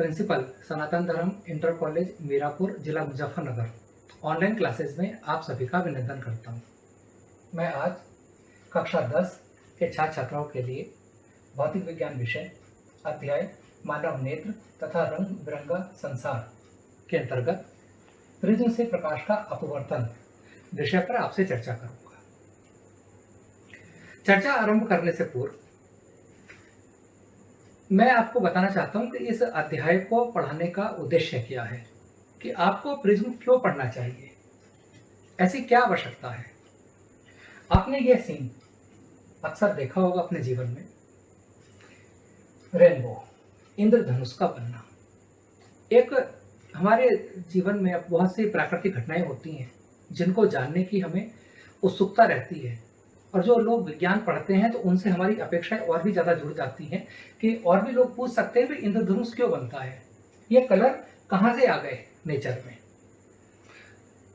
Principal सनातन धर्म inter college Mirapur जिला Muzaffarnagar online classes में आप सभी का अभिनंदन करता हूँ। मैं आज कक्षा 10 के छात्र छात्राओं के लिए भौतिक विज्ञान विषय अध्याय मानव नेत्र तथा रंग बिरंगा संसार के अंतर्गत प्रिज्म से प्रकाश का अपवर्तन विषय पर आपसे चर्चा करूंगा। चर्चा आरंभ करने से पूर्व मैं आपको बताना चाहता हूं कि इस अध्याय को पढ़ाने का उद्देश्य क्या है, कि आपको प्रिज्म क्यों पढ़ना चाहिए, ऐसी क्या आवश्यकता है। आपने यह सीन अक्सर देखा होगा अपने जीवन में, रेनबो, इंद्रधनुष का बनना। एक हमारे जीवन में अब बहुत सी प्राकृतिक घटनाएं होती हैं जिनको जानने की हमें उत्सुकता रहती है, और जो लोग विज्ञान पढ़ते हैं तो उनसे हमारी अपेक्षाएं और भी ज्यादा जुड़ जाती हैं कि और भी लोग पूछ सकते हैं कि इंद्रधनुष क्यों बनता है, ये कलर कहां से आ गए नेचर में।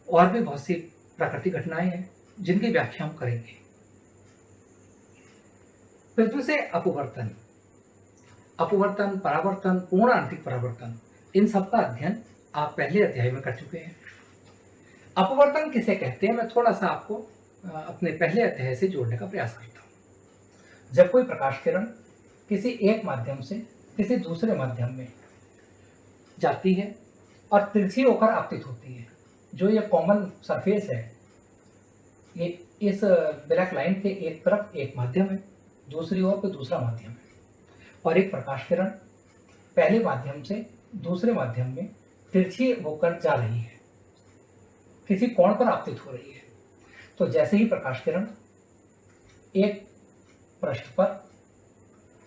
और भी बहुत सी प्राकृतिक घटनाएं हैं जिनकी व्याख्या हम करेंगे। प्रिज्म से अपवर्तन, अपवर्तन, परावर्तन, पूर्ण आंतरिक परावर्तन, इन सब का अध्ययन आप पहले अध्याय में कर चुके हैं। अपवर्तन किसे कहते हैं, मैं थोड़ा सा आपको अपने पहले अध्याय से जोड़ने का प्रयास करता हूं। जब कोई प्रकाश किरण किसी एक माध्यम से किसी दूसरे माध्यम में जाती है और तिरछी होकर आपतित होती है, जो ये कॉमन सरफेस है, ये इस ब्लैक लाइन के एक तरफ एक माध्यम है, दूसरी ओर पे दूसरा माध्यम है, और एक प्रकाश किरण पहले माध्यम से दूसरे माध्यम में तिरछी होकर जा रही है, किसी कोण पर आपतित हो रही है। तो जैसे ही प्रकाश किरण एक पृष्ठ पर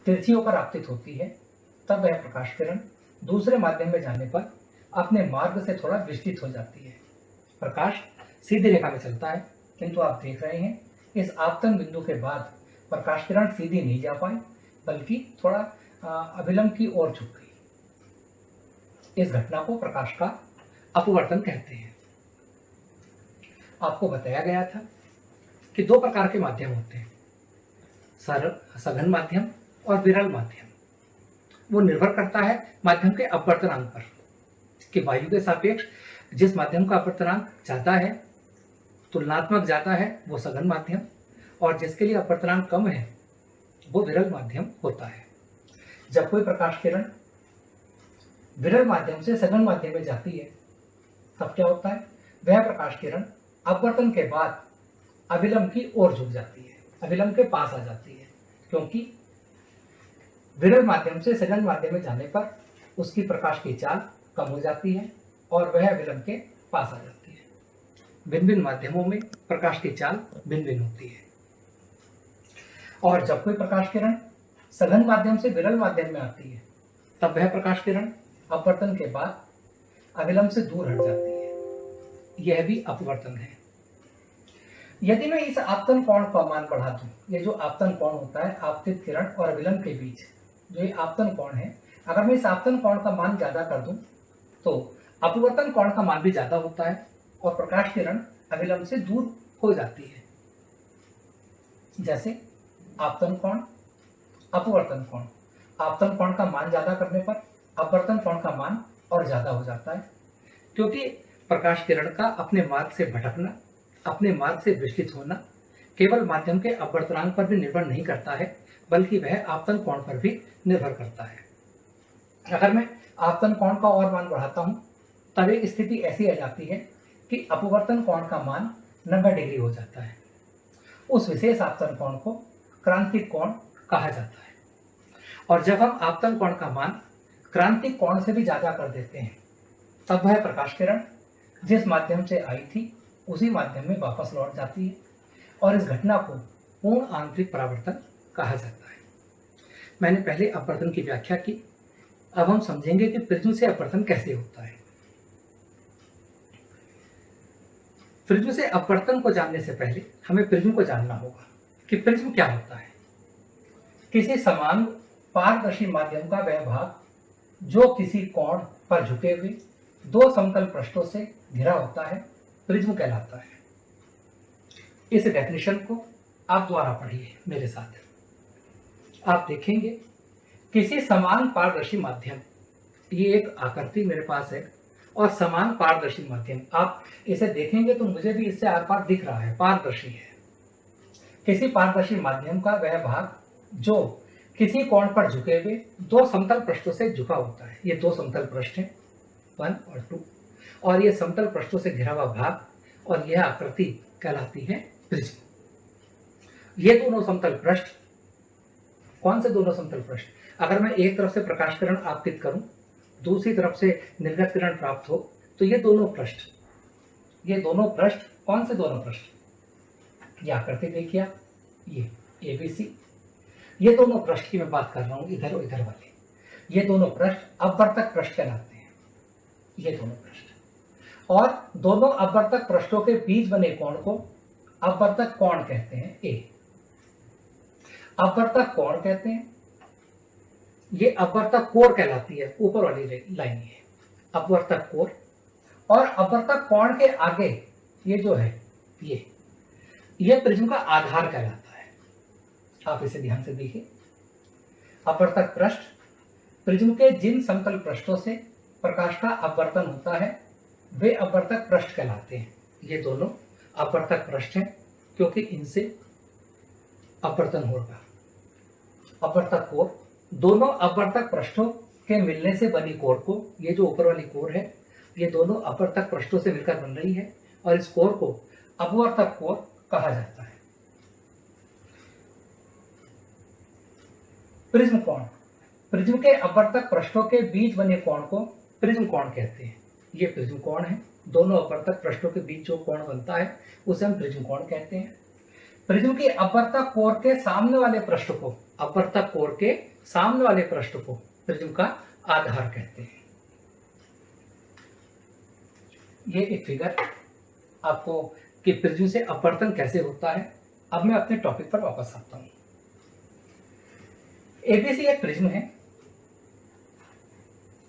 तिरछी होकर आपतित होती है, तब वह प्रकाश किरण दूसरे माध्यम में जाने पर अपने मार्ग से थोड़ा विचलित हो जाती है। प्रकाश सीधी रेखा में चलता है, किंतु आप देख रहे हैं इस आपतन बिंदु के बाद प्रकाश किरण सीधी नहीं जा पाई, बल्कि थोड़ा अभिलंब की ओर झुक गई। इस घटना को प्रकाश का अपवर्तन कहते हैं। आपको बताया गया था कि दो प्रकार के माध्यम होते हैं, सघन माध्यम और विरल माध्यम। वो निर्भर करता है माध्यम के अपवर्तनांक पर, कि वायु के सापेक्ष जिस माध्यम का अपवर्तनांक ज्यादा है, तुलनात्मक ज्यादा है, वो सघन माध्यम, और जिसके लिए अपवर्तनांक कम है वो विरल माध्यम होता है। जब कोई प्रकाश किरण विरल माध्यम से सघन माध्यम में जाती है, तब क्या होता है, वह प्रकाश किरण अपवर्तन के बाद अभिलंब की ओर झुक जाती है, अभिलंब के पास आ जाती है, क्योंकि विरल माध्यम से सघन माध्यम में जाने पर उसकी प्रकाश की चाल कम हो जाती है और वह अभिलंब के पास आ जाती है। भिन्न भिन्न माध्यमों में प्रकाश की चाल भिन्न भिन्न होती है, और जब कोई प्रकाश किरण सघन माध्यम से विरल माध्यम में आती है, तब वह प्रकाश किरण अपवर्तन के बाद अभिलंब से दूर हट जाती है। यह भी अपवर्तन है। यदि मैं इस आपतन कोण का मान बढ़ा दूं, ये जो आपतन कोण होता है आपतित किरण और अभिलंब के बीच जो ये आपतन कोण है, अगर मैं इस आपतन कोण का मान ज्यादा कर दूं तो अपवर्तन कोण का मान भी ज्यादा होता है और प्रकाश किरण अभिलंब से दूर हो जाती है। जैसे आपतन कोण, अपवर्तन कोण। आपतन कोण का मान ज्यादा करने पर अपवर्तन कोण का मान और ज्यादा हो जाता है, क्योंकि प्रकाश किरण का अपने मार्ग से भटकना, अपने मार्ग से विचलित होना केवल माध्यम के अपवर्तनांक पर भी निर्भर नहीं करता है, बल्कि वह आपतन कोण पर भी निर्भर करता है। अगर मैं आपतन कोण का और मान बढ़ाता हूं, तब एक स्थिति ऐसी आ जाती है कि अपवर्तन कोण का मान 90 डिग्री हो जाता है। उस विशेष आपतन कोण को क्रांतिक कोण कहा जाता है। और जब हम आपतन कोण का मान क्रांतिक कोण से भी ज्यादा कर देते हैं, तब वह प्रकाश किरण जिस माध्यम से आई थी उसी माध्यम में वापस लौट जाती है, और इस घटना को पूर्ण आंतरिक परावर्तन कहा जाता है। मैंने पहले अपवर्तन की व्याख्या की, अब हम समझेंगे कि प्रिज्म से अपवर्तन कैसे होता है। प्रिज्म से अपवर्तन को जानने से पहले हमें प्रिज्म को जानना होगा कि प्रिज्म क्या होता है। किसी समान पारदर्शी माध्यम का वह भाग जो किसी कोण पर झुके हुए दो समतल पृष्ठों से घिरा होता है, प्रिज्म कहलाता है। इस डेफिनेशन को आप द्वारा पढ़िए मेरे साथ। आप देखेंगे किसी समान पारदर्शी माध्यम ये एक आकृति मेरे पास है और समान पारदर्शी माध्यम, आप इसे देखेंगे तो मुझे भी इससे आर पार दिख रहा है, पारदर्शी है। किसी पारदर्शी माध्यम का वह भाग जो किसी कोण पर झुके हुए दो समतल पृष्ठों से झुका होता है। ये दो समतल पृष्ठ हैं 1 और 2, और ये समतल पृष्ठों से घिरा हुआ भाग और यह आकृति कहलाती है प्रिज्म। ये दोनों समतल पृष्ठ, कौन से दोनों समतल पृष्ठ? अगर मैं एक तरफ से प्रकाश किरण आपतित करूं, दूसरी तरफ से निर्गत किरण प्राप्त हो, तो ये दोनों पृष्ठ कौन से दोनों पृष्ठ? ये आकृति देखिए आप, ये ABC, ये दोनों पृष्ठ की मैं बात कर रहा हूं, इधर और इधर वाले, ये दोनों पृष्ठ अपवर्तक पृष्ठ कहलाते हैं। ये दोनों पृष्ठ और दोनों अपवर्तक पृष्ठों के बीच बने कोण को अपवर्तक कोण कहते हैं। ए अपवर्तक कोण कहते हैं। ये अपवर्तक कोण कहलाती है, ऊपर वाली लाइन है अपवर्तक कोण। और अपवर्तक कोण के आगे ये जो है ये प्रिज्म का आधार कहलाता है। आप इसे ध्यान से देखिए। अपवर्तक पृष्ठ, प्रिज्म के जिन समतल पृष्ठों से प्रकाश का अपवर्तन होता है वे अपवर्तक पृष्ठ कहलाते हैं। ये दोनों अपवर्तक पृष्ठ हैं क्योंकि इनसे अपवर्तन होगा। अपवर्तक कोर, दोनों अपवर्तक पृष्ठों के मिलने से बनी कोर को, ये जो ऊपर वाली कोर है, ये दोनों अपवर्तक पृष्ठों से मिलकर बन रही है और इस कोर को अपवर्तक कोर कहा जाता है। प्रिज्म कोण, प्रिज्म के अपवर्तक पृष्ठों के बीच बने कोण को प्रिज्म कोण कहते हैं। ये प्रिज्म कोण है, दोनों अपवर्तक पृष्ठों के बीच जो कोण बनता है उसे हम प्रिज्म कोण कहते हैं। प्रिज्म के अपवर्तक कोर के सामने वाले पृष्ठ को, अपवर्तक कोर के सामने वाले पृष्ठ को प्रिज्म का आधार कहते हैं। ये एक फिगर आपको कि प्रिज्म से अपवर्तन कैसे होता है। अब मैं अपने टॉपिक पर वापस आता हूं। ABC एक प्रिज्म है,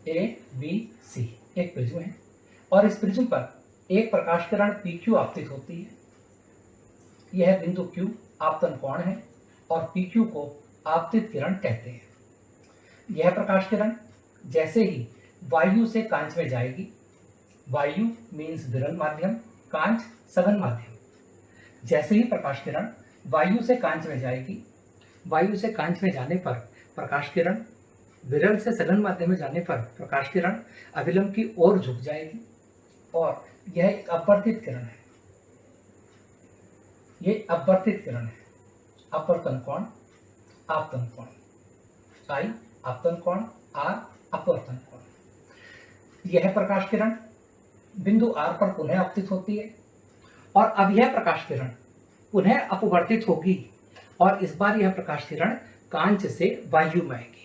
ABC एक प्रिज्म है और इस प्रिज्म पर एक प्रकाश किरण PQ आपतित होती है। यह बिंदु Q आपतन कोण है और PQ को आपतित किरण कहते हैं। यह प्रकाश किरण जैसे ही वायु से कांच में जाएगी, वायु मीन्स विरल माध्यम, कांच सघन माध्यम, जैसे ही प्रकाश किरण वायु से कांच में जाएगी, वायु से कांच में जाने पर प्रकाश किरण, विरल से सघन माध्यम में जाने पर प्रकाश किरण अविलंब की ओर झुक जाएगी और यह एक अपवर्तित किरण है। ये अपवर्तित किरण है। अपवर्तन कोण, आपतन कोण, I आपतन कोण, R अपवर्तन कोण। यह प्रकाश किरण बिंदु R पर पुनः आपतित होती है और अब यह प्रकाश किरण पुनः अपवर्तित होगी और इस बार यह प्रकाश किरण कांच से वायु में आएगी।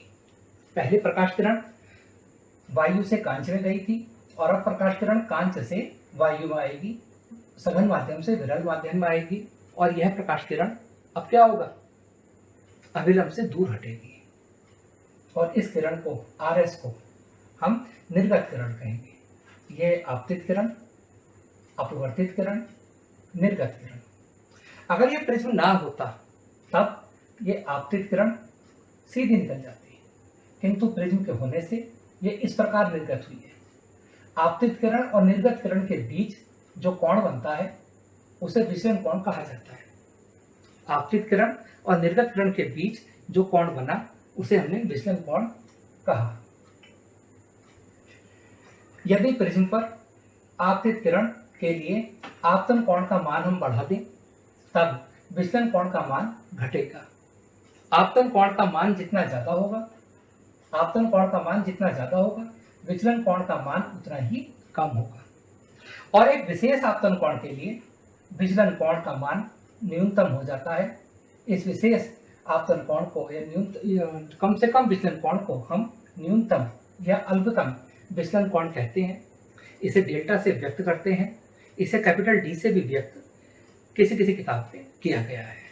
पहले प्रकाश किरण वायु से कांच में गई थी और अब प्रकाश किरण कांच से वायु में आएगी, सघन माध्यम से विरल माध्यम में आएगी और यह प्रकाश किरण अब क्या होगा? अविलंब से दूर हटेगी और इस किरण को, RS को हम निर्गत किरण कहेंगे। यह आपतित किरण, अपवर्तित किरण, निर्गत किरण। अगर यह प्रिज्म ना होता तब ये आपतित किरण सीधी निकल जाती है, किंतु प्रिज्म के होने से ये इस प्रकार निर्गत हुई है। आपतित किरण और निर्गत किरण के बीच जो कोण बनता है उसे विचलन कोण कहा जाता है। आपतित किरण और निर्गत किरण के बीच जो कोण बना उसे हमने विचलन कोण कहा। यदि प्रिज्म पर आपतित किरण के लिए आपतन कोण का मान हम बढ़ा दें तब विचलन कोण का मान घटेगा। आपतन कोण का मान जितना ज्यादा होगा, आपतन कोण का मान जितना ज्यादा होगा, विचलन कोण का मान उतना ही कम होगा। और एक विशेष आपतन कोण के लिए विचलन कोण का मान न्यूनतम हो जाता है। इस विशेष आपतन कोण को या कम से कम विचलन कोण को हम न्यूनतम या अल्पतम विचलन कोण कहते हैं। इसे डेल्टा से व्यक्त करते हैं। इसे कैपिटल D से भी व्यक्त किसी किसी किताब में किया गया है।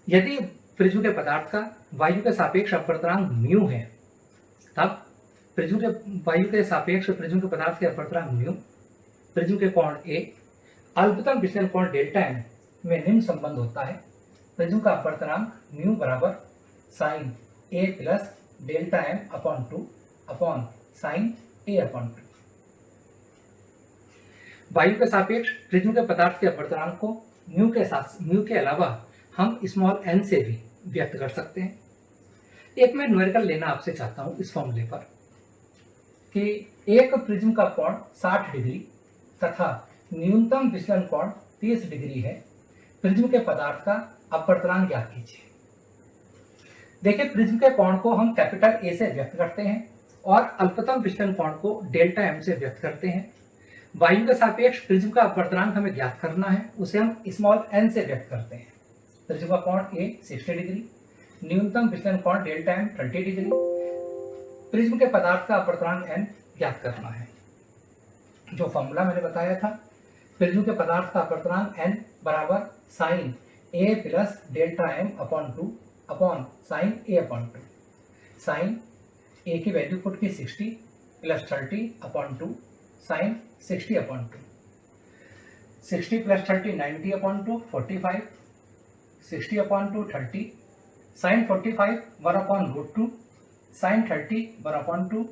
यदि प्रिज्म के पदार्थ का वायु के सापेक्ष अपवर्तनांक म्यू है तब प्रिज्म के वायु के सापेक्ष प्रिज्म के पदार्थ के अपवर्तनांक म्यू, प्रिज्म के कोण A, अल्पतम विचलन कोण डेल्टा m में निम्न संबंध होता है। प्रिज्म का अपवर्तनांक म्यू बराबर sine A plus delta M upon 2 upon sine A upon 2। वायु के सापेक्ष प्रिज्म के पदार्थ के अपवर्तनांक को म्यू के अलावा हम स्मॉल n से भी व्यक्त कर सकते हैं। एक मैं न्यूमेरिकल लेना आपसे चाहता हूं इस फॉर्मूले पर कि एक प्रिज्म का कोण 60 डिग्री तथा न्यूनतम विचलन कोण 30 डिग्री है। प्रिज्म के पदार्थ का अपवर्तनांक ज्ञात कीजिए। देखिए, प्रिज्म के कोण को हम कैपिटल ए से व्यक्त करते हैं और अल्पतम विचलन कोण को डेल्टा एम से व्यक्त करते हैं। वायु के सापेक्ष प्रिज्म का अपवर्तनांक हमें ज्ञात करना है, उसे हम स्मॉल n से व्यक्त करते हैं। प्रिज्म का कोण A 60 डिग्री, न्यूनतम विचलन कोण डेल्टा एम 30 डिग्री। प्रिज्म के पदार्थ का अपवर्तनांक n ज्ञात करना है। जो फॉर्मूला मैंने बताया था, प्रिज्म के पदार्थ का अपवर्तनांक n बराबर sine a plus delta M upon 2 upon sine a upon 2। Sine a की वैल्यू पुट की 60 plus 30 upon 2 sine 60 upon 2। 60 plus 30 90 upon 2 45, 60 upon 2 30, sine 45 1 upon root 2, sine 30 1 upon 2,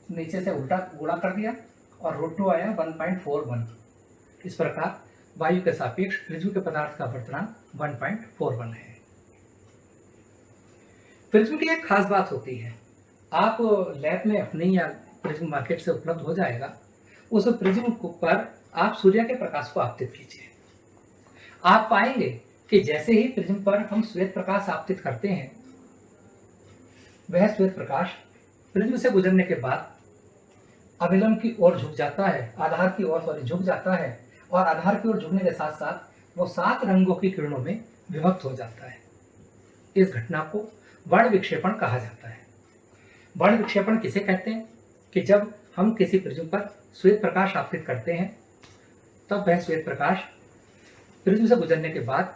नीचे से उल्टा गुणा कर दिया और रूट 2 आया 1.41। इस प्रकार वायु के सापेक्ष प्रिज्म के पदार्थ का अपवर्तनांक 1.41 है। प्रिज्म की एक खास बात होती है, आप लैब में अपने या प्रिज्म मार्केट से उपलब्ध हो जाएगा, उस प्रिज्म पर आप सूर्य के प्रकाश को आपतित कीजिए। आप पाएंगे कि जैसे ही प्रिज्म पर हम श्वेत प्रकाश आपतित करते हैं, वह श्वेत प्रकाश प्रिज्म से गुजरने के बाद अभिलंब की ओर झुक जाता है, आधार की ओर झुक जाता है और आधार की ओर झुकने के साथ साथ वो 7 रंगों की किरणों में विभक्त हो जाता है। इस घटना को वर्ण विक्षेपण कहा जाता है। वर्ण विक्षेपण किसे कहते हैं कि जब हम किसी प्रिज्म पर श्वेत प्रकाश आपतित करते हैं, तब वह श्वेत प्रकाश प्रिज्म से गुजरने के बाद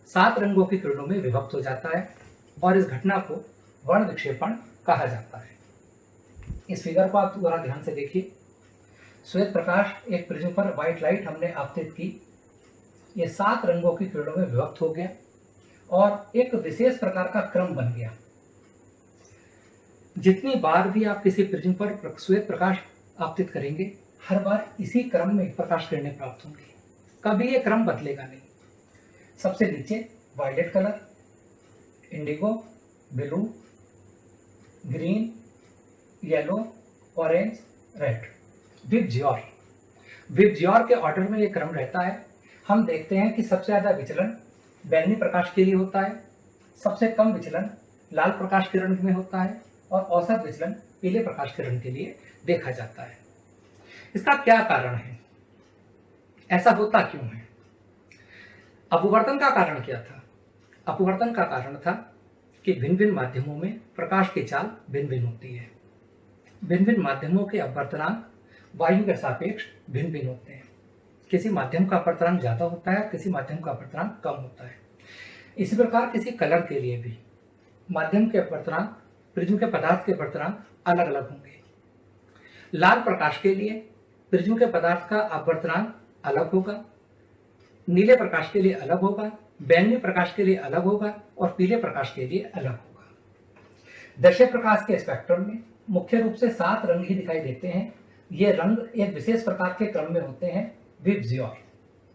7 रंगों की किरणों में विभक्त हो जाता है और इस घटना को वर्ण विक्षेपण कहा जाता है। इस फिगर को आप थोड़ा ध्यान से देखिए। श्वेत प्रकाश एक प्रिज्म पर व्हाइट लाइट हमने आपतित की, ये 7 रंगों की किरणों में विभक्त हो गया और एक विशेष प्रकार का क्रम बन गया। जितनी बार भी आप किसी प्रिज्म पर श्वेत प्रकाश आपतित करेंगे, हर बार इसी क्रम में प्रकाश किरणें प्राप्त होंगी, कभी ये क्रम बदलेगा नहीं। सबसे नीचे violet colour, indigo, blue, green, yellow, orange, red, VIBGYOR के ऑर्डर में ये क्रम रहता है। हम देखते हैं कि सबसे ज्यादा विचलन बैंगनी प्रकाश के लिए होता है, सबसे कम विचलन लाल प्रकाश किरण में होता है और औसत विचलन पीले प्रकाश किरण के लिए देखा जाता है। इसका क्या कारण है? ऐसा होता क्यों है? अपवर्तन का कारण क्या था? अपवर्तन का कारण था कि भिन्न भिन्न माध्यमों में प्रकाश की चाल भिन्न भिन्न होती है। भिन्न भिन्न माध्यमों के अपवर्तनांक वायु के सापेक्ष भिन्न भिन्न होते हैं। किसी माध्यम का अपवर्तनांक ज्यादा होता है, किसी माध्यम का अपवर्तनांक कम होता है। इसी प्रकार किसी कलर के लिए भी माध्यम के अपवर्तनांक प्रिज्म के पदार्थ के अपवर्तनांक अलग अलग होंगे। लाल प्रकाश के लिए प्रिज्म के पदार्थ का अपवर्तनांक अलग होगा, नीले प्रकाश के लिए अलग होगा, बैंगनी प्रकाश के लिए अलग होगा और पीले प्रकाश के लिए अलग होगा। दृश्य प्रकाश के स्पेक्ट्रम में मुख्य रूप से 7 रंग ही दिखाई देते हैं। ये रंग एक विशेष प्रकार के क्रम में होते हैं। विबजियोर,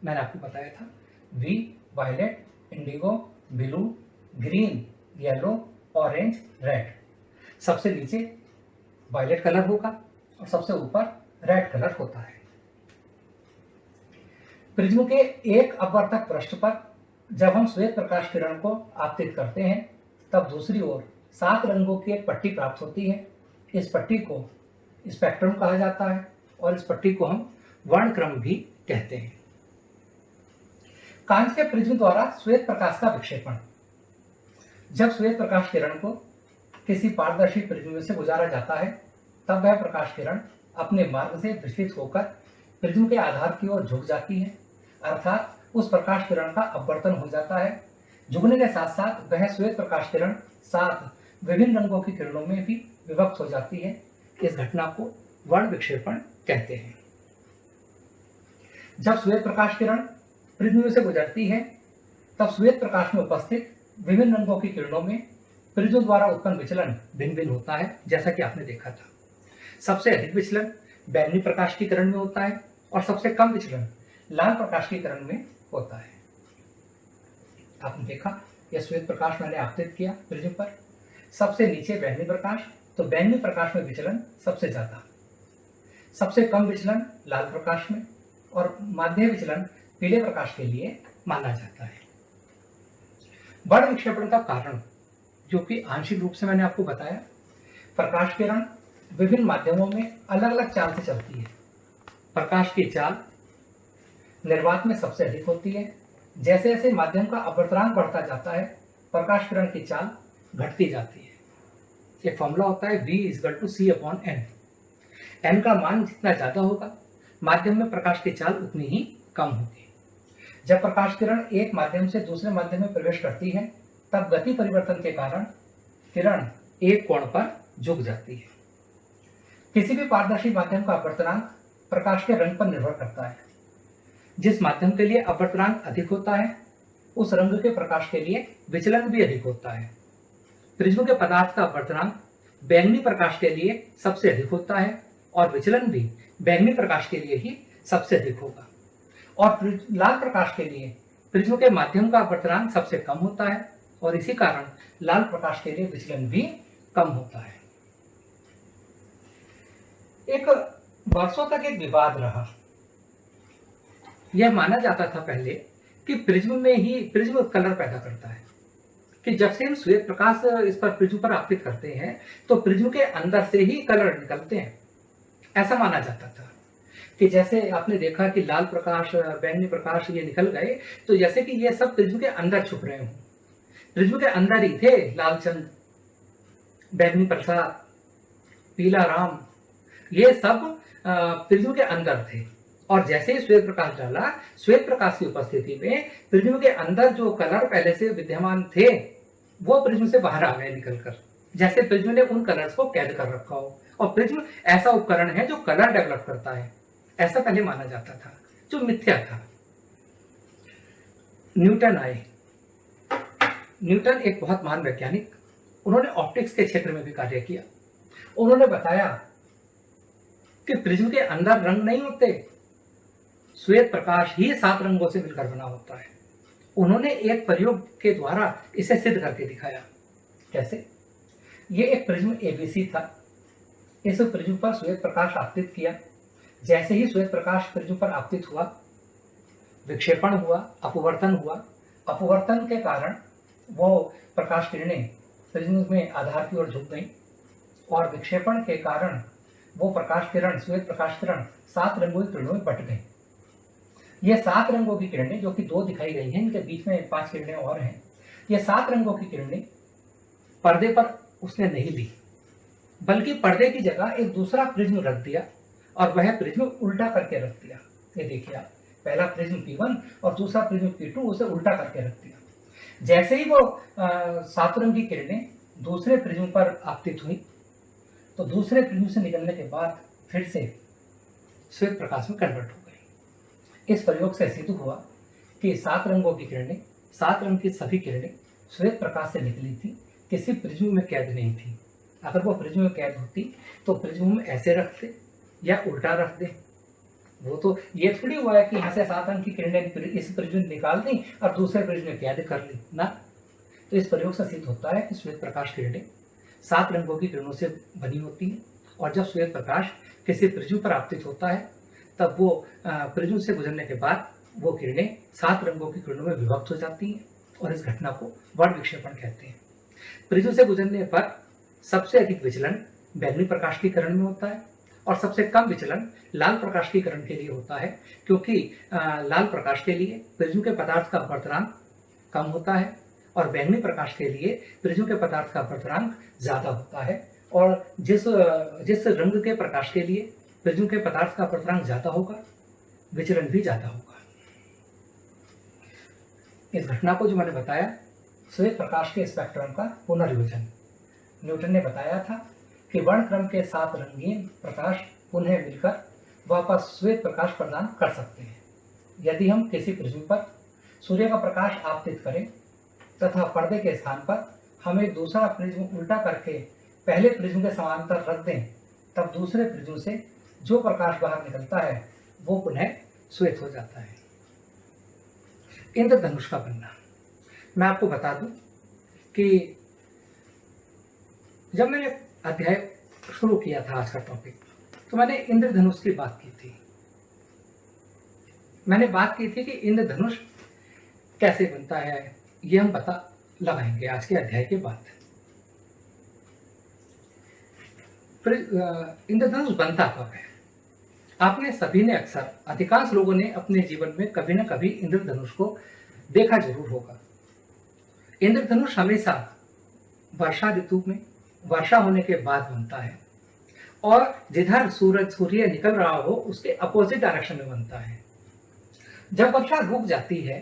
मैंने आपको बताया था, V violet, indigo, blue, green, yellow, orange, red. सबसे नीचे वायलेट कलर होगा और सबसे ऊपर रेड कलर होता है। प्रिज्म के एक अपवर्तक पृष्ठ पर जब हम श्वेत प्रकाश किरण को आपतित करते हैं, तब दूसरी ओर 7 रंगों की एक पट्टी प्राप्त होती है। इस पट्टी को स्पेक्ट्रम कहा जाता है और इस पट्टी को हम वर्णक्रम भी कहते हैं। कांच के प्रिज्म द्वारा श्वेत प्रकाश का विक्षेपण। जब श्वेत प्रकाश किरण को किसी पारदर्शी प्रिज्म में से गुजारा जाता है, तब वह प्रकाश किरण अपने मार्ग से विचलित होकर प्रिज्म के आधार की ओर झुक जाती है, अर्थात उस प्रकाश किरण का अपवर्तन हो जाता है। झुकने के साथ साथ वह श्वेत प्रकाश किरण 7 विभिन्न रंगों की किरणों में भी विभक्त हो जाती है। इस घटना को वर्ण विक्षेपण कहते हैं। जब श्वेत प्रकाश किरण प्रिज्म से गुजरती है, तब श्वेत प्रकाश में उपस्थित विभिन्न रंगों की किरणों में प्रिज्म द्वारा उत्पन्न विचलन भिन्न भिन्न होता है, जैसा कि आपने देखा था। सबसे अधिक विचलन बैंगनी प्रकाश की किरण में होता है और सबसे कम विचलन लाल प्रकाश की किरण में होता है। आपने देखा यह श्वेत प्रकाश मैंने आपतित किया प्रिज्म पर, सबसे नीचे बैंगनी प्रकाश, तो बैंगनी प्रकाश में विचलन सबसे ज्यादा, सबसे कम विचलन लाल प्रकाश में और माध्य विचलन पीले प्रकाश के लिए माना जाता है। बड़ विक्षेपण का कारण, जो कि आंशिक रूप से मैंने आपको बताया, प्रकाश किरण विभिन्न माध्यमों में अलग अलग चाल से चलती है। प्रकाश की चाल निर्वात में सबसे अधिक होती है। जैसे जैसे माध्यम का अपवर्तनांक बढ़ता जाता है, प्रकाश किरण की चाल घटती जाती है। एक फॉर्मूला होता है V=C/n। n का मान जितना ज्यादा होगा, माध्यम में प्रकाश की चाल उतनी ही कम होगी। जब प्रकाश किरण एक माध्यम से दूसरे माध्यम में प्रवेश करती है, तब गति परिवर्तन के कारण किरण एक कोण पर झुक जाती है। किसी भी पारदर्शी माध्यम का अपवर्तनांक प्रकाश के रंग पर निर्भर करता है। जिस माध्यम के लिए अपवर्तनांक अधिक होता है, उस रंग के प्रकाश के लिए विचलन भी अधिक होता है। प्रिज्म के पदार्थ का अपवर्तनांक बैंगनी प्रकाश के लिए सबसे अधिक होता है और विचलन भी बैंगनी प्रकाश के लिए ही सबसे अधिक होगा। और लाल प्रकाश के लिए प्रिज्म के माध्यम का अपवर्तनांक सबसे कम होता है और इसी कारण लाल प्रकाश के लिए विचलन भी कम होता है। एक वर्षों तक एक विवाद रहा। यह माना जाता था पहले कि प्रिज्म में ही प्रिज्म कलर पैदा करता है, कि जब से हम श्वेत प्रकाश इस पर प्रिज्म पर आपतित करते हैं तो प्रिज्म के अंदर से ही कलर निकलते हैं। ऐसा माना जाता था कि जैसे आपने देखा कि लाल प्रकाश, बैंगनी प्रकाश ये निकल गए, तो जैसे कि ये सब प्रिज्म के अंदर छुप रहे हों। प्रिज्म के अंदर ही थे लालचंद, बैंगनी प्रसाद, पीला राम, ये सब प्रिज्म के अंदर थे। और जैसे ही श्वेत प्रकाश डाला, श्वेत प्रकाश की उपस्थिति में प्रिज्म के अंदर जो कलर पहले से विद्यमान थे वो प्रिज्म से बाहर आ गए निकलकर, जैसे प्रिज्म ने उन कलर्स को कैद कर रखा हो। और प्रिज्म ऐसा उपकरण है जो कलर डेवलप करता है, ऐसा पहले माना जाता था, जो मिथ्या था। न्यूटन आए। न्यूटन एक बहुत महान वैज्ञानिक, उन्होंने ऑप्टिक्स के क्षेत्र में भी कार्य किया। उन्होंने बताया कि प्रिज्म के अंदर रंग नहीं होते, श्वेत प्रकाश ही 7 रंगों से मिलकर बना होता है। उन्होंने एक प्रयोग के द्वारा इसे सिद्ध करके दिखाया। कैसे? ये एक प्रिज्म एबीसी था। इस प्रिज्म पर श्वेत प्रकाश आपतित किया। जैसे ही श्वेत प्रकाश प्रिज्म पर आपतित हुआ, विक्षेपण हुआ, अपवर्तन हुआ। अपवर्तन के कारण वो प्रकाश किरणें प्रिज्म में आधार की ओर झुक गई और विक्षेपण के कारण वो प्रकाश किरण, श्वेत प्रकाश किरण 7 रंगों की किरणों में बट गई। ये 7 रंगों की किरणें, जो कि 2 दिखाई गई हैं, इनके बीच में 5 किरणें और हैं। ये 7 रंगों की किरणें पर्दे पर उसने नहीं ली, बल्कि पर्दे की जगह एक दूसरा प्रिज्म रख दिया और वह प्रिज्म उल्टा करके रख दिया। ये देखिए आप, पहला प्रिज्म P1 और दूसरा प्रिज्म P2, उसे उल्टा करके रख दिया। जैसे ही वो 7 रंग की किरणें दूसरे प्रिज्म पर आपतित हुई, तो दूसरे प्रिज्म से निकलने के बाद फिर से श्वेत प्रकाश में कन्वर्ट हो गई। इस प्रयोग से सिद्ध हुआ कि 7 रंगों की किरणें, 7 रंग की सभी किरणें श्वेत प्रकाश से निकली थी, किसी प्रिज्म में कैद नहीं थी। अगर वो प्रिज्म में कैद होती तो प्रिज्म में ऐसे रखते या उल्टा रख दे। वो तो ये थोड़ी हुआ है कि यहाँ से 7 रंग की किरणें इस प्रिज्म में निकाल दी और दूसरे प्रिज्म में कैद कर ली ना। तो इस प्रयोग से सिद्ध होता है कि श्वेत प्रकाश किरणें 7 रंगों की किरणों से बनी होती है और जब श्वेत प्रकाश किसी प्रिज्म पर आपतित होता है, तब वो प्रिज्म से गुजरने के बाद वो किरणें 7 रंगों की किरणों में विभक्त हो जाती हैं और इस घटना को बड़ विक्षेपण कहते हैं। प्रिज्म से गुजरने पर सबसे अधिक विचलन बैंगनी प्रकाश की किरण में होता है और सबसे कम विचलन लाल प्रकाश की किरण के लिए होता है, क्योंकि लाल प्रकाश के लिए प्रिज्म के पदार्थ का अपवर्तनांक कम होता है और बैंगनी प्रकाश के लिए प्रिज्म के पदार्थ का अपवर्तनांक ज्यादा होता है। और जिस रंग के प्रकाश के लिए प्रिज्म के पदार्थ का अपवर्तनांक ज्यादा होगा, विचलन भी ज्यादा होगा। इस घटना को जो मैंने बताया, श्वेत प्रकाश के स्पेक्ट्रम का पुनर्विभजन। न्यूटन ने बताया था कि वर्णक्रम के 7 रंगीन प्रकाश पुनः मिलकर वापस श्वेत प्रकाश प्रदान कर सकते हैं। यदि हम किसी प्रिज्म पर सूर्य का प्रकाश आपतित करें तथा पर्दे के स्थान पर हमें दूसरा प्रिज्म उल्टा करके पहले प्रिज्म के समांतर रख दें, तब दूसरे प्रिज्म से जो प्रकाश बाहर निकलता है वो पुनः श्वेत हो जाता है। इंद्रधनुष का बनना, मैं आपको बता दूं कि जब मैंने अध्याय शुरू किया था आज का टॉपिक, तो मैंने इंद्रधनुष की बात की थी। मैंने बात की थी कि इंद्रधनुष कैसे बनता है, ये हम पता लगाएंगे आज के अध्याय के बाद। इंद्रधनुष बनता कब है? आपने सभी ने अक्सर, अधिकांश लोगों ने अपने जीवन में कभी न कभी इंद्रधनुष को देखा जरूर होगा। इंद्रधनुष हमेशा वर्षा ऋतु में वर्षा होने के बाद बनता है और जिधर सूर्य निकल रहा हो उसके अपोजिट डायरेक्शन में बनता है। जब वर्षा रुक जाती है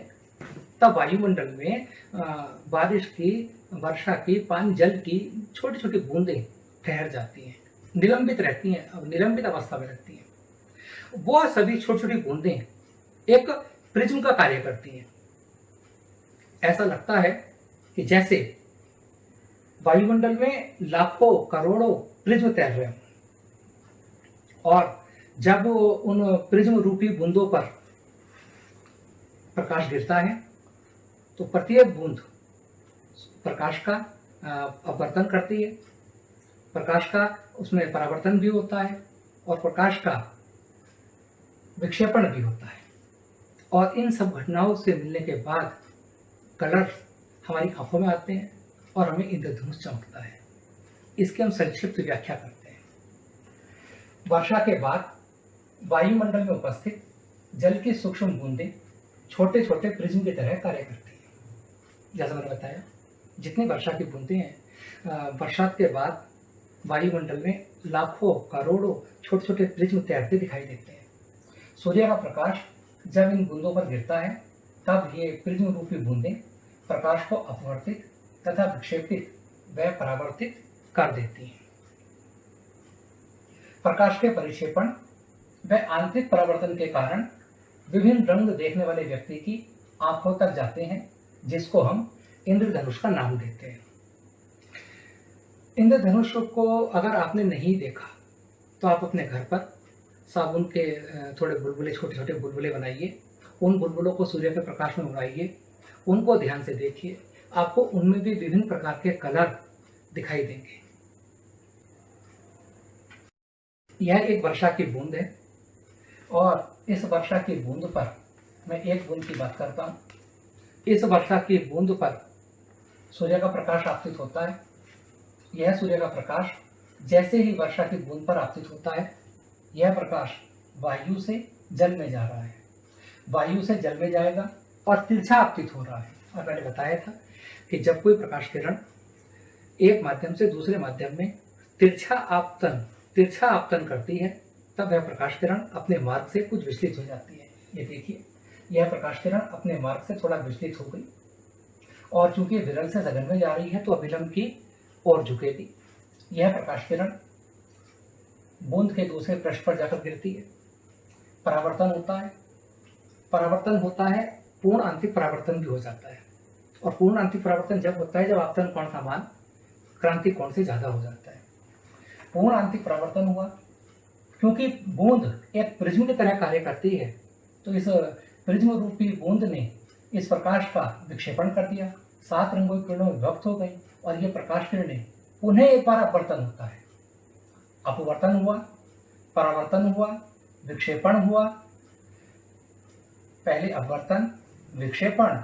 तब वायुमंडल में बारिश की, वर्षा की, पानी, जल की छोटी छोटी बूंदें ठहर जाती हैं, निलंबित रहती हैं, निलंबित अवस्था में रहती हैं। वो सभी छोटी छोटी बूंदें एक प्रिज्म का कार्य करती हैं। ऐसा लगता है कि जैसे वायुमंडल में लाखों करोड़ों प्रिज्म तैर रहे हैं, और जब उन प्रिज्म रूपी बूंदों पर प्रकाश गिरता है तो प्रत्येक बूंद प्रकाश का अपवर्तन करती है, प्रकाश का उसमें परावर्तन भी होता है और प्रकाश का विक्षेपण भी होता है। और इन सब घटनाओं से मिलने के बाद कलर हमारी आंखों में आते हैं और हमें इंद्रधनुष चमकता है। इसकी हम संक्षिप्त व्याख्या करते हैं। वर्षा के बाद वायुमंडल में उपस्थित जल की सूक्ष्म बूंदें छोटे छोटे प्रिज्म की तरह कार्य करती हैं। जैसा मैंने बताया, जितनी वर्षा की बूंदें हैं, बरसात के बाद वायुमंडल में लाखों करोड़ों छोटे छोटे प्रिज्म तैरते दिखाई देते हैं। सूर्य का प्रकाश जब इन बूंदों पर गिरता है तब ये प्रिज्म रूपी बूंदें प्रकाश को अपवर्तित तथा विक्षेपित व परावर्तित कर देती हैं। प्रकाश के परिक्षेपण व आंतरिक परावर्तन के कारण विभिन्न रंग देखने वाले व्यक्ति की आंखों तक जाते हैं, जिसको हम इंद्रधनुष का नाम देते हैं। इंद्रधनुष को अगर आपने नहीं देखा तो आप अपने घर पर साबुन के थोड़े बुलबुले, छोटे छोटे बुलबुले बनाइए, उन बुलबुलों को सूर्य के प्रकाश में उड़ाइए, उनको ध्यान से देखिए, आपको उनमें भी विभिन्न प्रकार के कलर दिखाई देंगे। यह एक वर्षा की बूंद है और इस वर्षा की बूंद पर मैं एक बूंद की बात करता हूं। इस वर्षा की बूंद पर सूर्य का प्रकाश आपतित होता है। यह सूर्य का प्रकाश जैसे ही वर्षा की बूंद पर आपतित होता है, यह प्रकाश वायु से जल में जा रहा है, वायु से जल में जाएगा और तिरछा आपतित हो रहा है। और मैंने बताया था कि जब कोई प्रकाश किरण एक माध्यम से दूसरे माध्यम में तिरछा आपतन करती है तब वह प्रकाश किरण अपने मार्ग से कुछ विचलित हो जाती है। ये देखिए, यह प्रकाश किरण अपने मार्ग से थोड़ा विचलित हो गई और चूंकि विरल से सघन में जा रही है तो अभिलंब की ओर झुकेगी। यह प्रकाश किरण बूंद के दूसरे पृष्ठ पर जाकर गिरती है। परावर्तन होता है, पूर्ण आंतरिक परावर्तन भी हो जाता है। और पूर्ण आंतरिक परावर्तन जब होता है जब आपतन कोण का मान क्रांतिक कोण से ज्यादा हो जाता है। पूर्ण आंतरिक परावर्तन हुआ क्योंकि बूंद एक प्रिज्म की तरह कार्य करती है, तो इस प्रिज्म रूपी बूंद ने इस प्रकाश का विक्षेपण कर दिया, 7 रंगों की किरणों में विभक्त हो गई और ये प्रकाश किरणें पुनः एक बार अपवर्तन होता है। अपवर्तन हुआ, परावर्तन हुआ, विक्षेपण हुआ, पहले अपवर्तन, विक्षेपण,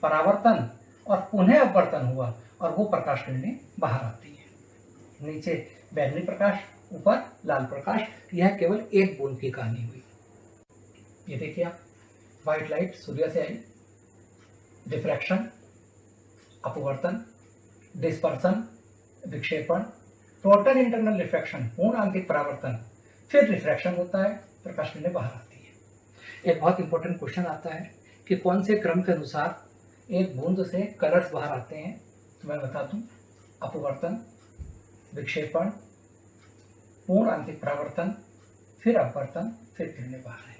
परावर्तन और पुनः अपवर्तन हुआ और वो प्रकाश किरणें बाहर आती है। नीचे बैंगनी प्रकाश, ऊपर लाल प्रकाश। यह केवल एक बूंद की कहानी हुई। ये देखिए आप, व्हाइट लाइट सूर्य से आई, डिफ्रैक्शन, अपवर्तन, डिस्पर्सन, विक्षेपण, टोटल इंटरनल रिफ्रैक्शन, पूर्ण आंतरिक परावर्तन, फिर रिफ्रैक्शन होता है, प्रकाश किरणें बाहर आती है। एक बहुत इंपॉर्टेंट क्वेश्चन आता है कि कौन से क्रम के अनुसार एक बूंद से कलर्स बाहर आते हैं। तो मैं बता दूं, अपवर्तन, विक्षेपण, पूर्ण आंतरिक परावर्तन, फिर अपवर्तन, फिर किरणें बाहर आएंगी।